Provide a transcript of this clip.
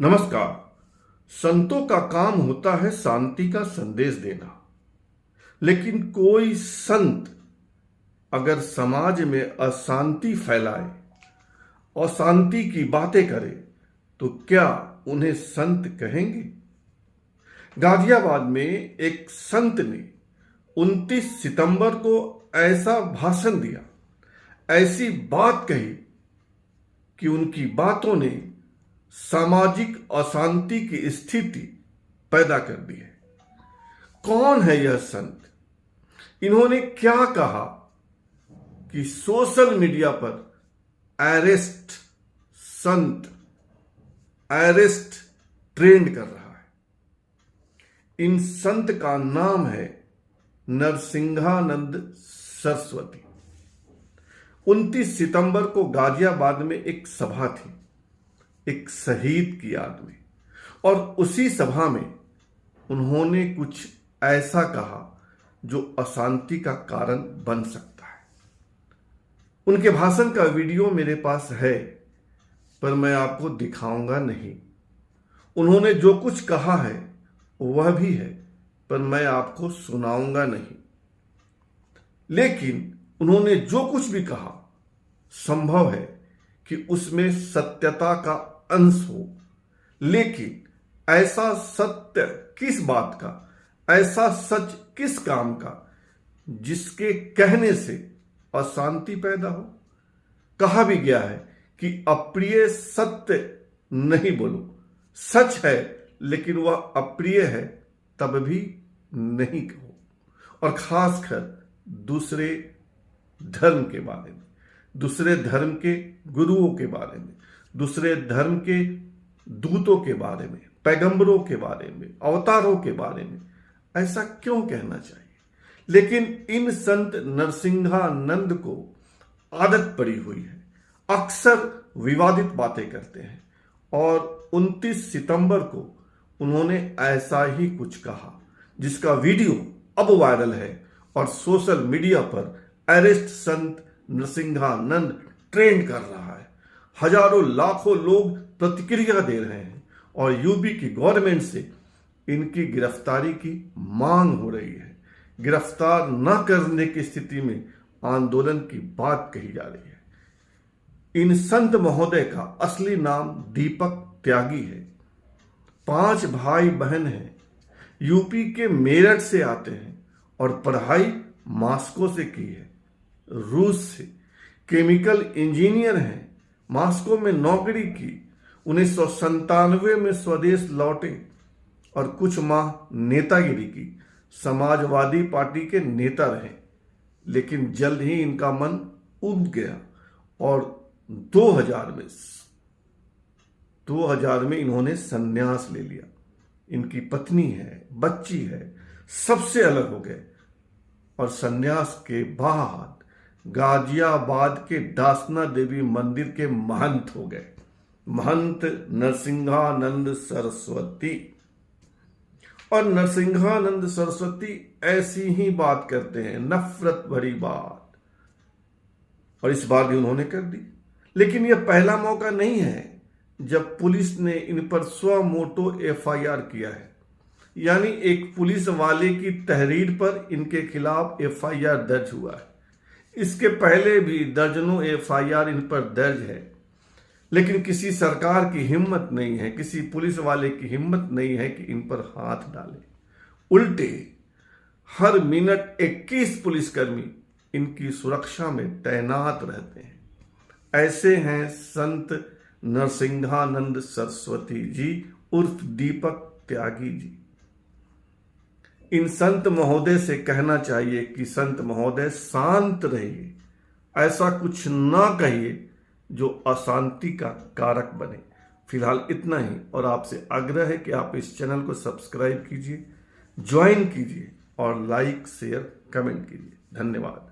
नमस्कार। संतों का काम होता है शांति का संदेश देना, लेकिन कोई संत अगर समाज में अशांति फैलाए, अशांति की बातें करे, तो क्या उन्हें संत कहेंगे? गाजियाबाद में एक संत ने 29 सितंबर को ऐसा भाषण दिया, ऐसी बात कही कि उनकी बातों ने सामाजिक अशांति की स्थिति पैदा कर दी है। कौन है यह संत? इन्होंने क्या कहा कि सोशल मीडिया पर अरेस्ट संत अरेस्ट ट्रेंड कर रहा है। इन संत का नाम है नरसिंहानंद सरस्वती। 29 सितंबर को गाजियाबाद में एक सभा थी, एक शहीद की याद में, और उसी सभा में उन्होंने कुछ ऐसा कहा जो अशांति का कारण बन सकता है। उनके भाषण का वीडियो मेरे पास है, पर मैं आपको दिखाऊंगा नहीं। उन्होंने जो कुछ कहा है वह भी है, पर मैं आपको सुनाऊंगा नहीं। लेकिन उन्होंने जो कुछ भी कहा, संभव है कि उसमें सत्यता का अंश हो, लेकिन ऐसा सत्य किस बात का, ऐसा सच किस काम का जिसके कहने से अशांति पैदा हो? कहा भी गया है कि अप्रिय सत्य नहीं बोलो। सच है लेकिन वह अप्रिय है तब भी नहीं कहो, और खासकर दूसरे धर्म के बारे में, दूसरे धर्म के गुरुओं के बारे में, दूसरे धर्म के दूतों के बारे में, पैगंबरों के बारे में, अवतारों के बारे में ऐसा क्यों कहना चाहिए? लेकिन इन संत नरसिंहानंद को आदत पड़ी हुई है, अक्सर विवादित बातें करते हैं, और 29 सितंबर को उन्होंने ऐसा ही कुछ कहा जिसका वीडियो अब वायरल है और सोशल मीडिया पर अरेस्ट संत नरसिंहानंद ट्रेंड कर रहा है। हजारों लाखों लोग प्रतिक्रिया दे रहे हैं और यूपी की गवर्नमेंट से इनकी गिरफ्तारी की मांग हो रही है। गिरफ्तार न करने की स्थिति में आंदोलन की बात कही जा रही है। इन संत महोदय का असली नाम दीपक त्यागी है। 5 भाई बहन हैं, यूपी के मेरठ से आते हैं और पढ़ाई मॉस्को से की है, रूस से। केमिकल इंजीनियर हैं, मॉस्को में नौकरी की, 1997 में स्वदेश लौटे और कुछ माह नेतागिरी की। समाजवादी पार्टी के नेता रहे, लेकिन जल्द ही इनका मन उब गया और 2000 में इन्होंने संन्यास ले लिया। इनकी पत्नी है, बच्ची है, सबसे अलग हो गए और संन्यास के बाद गाजियाबाद के दासना देवी मंदिर के महंत हो गए, महंत नरसिंहानंद सरस्वती। और नरसिंहानंद सरस्वती ऐसी ही बात करते हैं, नफरत भरी बात, और इस बार भी उन्होंने कर दी। लेकिन यह पहला मौका नहीं है जब पुलिस ने इन पर स्व मोटो FIR किया है, यानी एक पुलिस वाले की तहरीर पर इनके खिलाफ FIR दर्ज हुआ है। इसके पहले भी दर्जनों FIR इन पर दर्ज है, लेकिन किसी सरकार की हिम्मत नहीं है, किसी पुलिस वाले की हिम्मत नहीं है कि इन पर हाथ डाले। उल्टे हर मिनट 21 पुलिसकर्मी इनकी सुरक्षा में तैनात रहते हैं। ऐसे हैं संत नरसिंहानंद सरस्वती जी उर्फ दीपक त्यागी जी। इन संत महोदय से कहना चाहिए कि संत महोदय शांत रहिए, ऐसा कुछ ना कहिए जो अशांति का कारक बने। फिलहाल इतना ही, और आपसे आग्रह है कि आप इस चैनल को सब्सक्राइब कीजिए, ज्वाइन कीजिए और लाइक शेयर कमेंट कीजिए। धन्यवाद।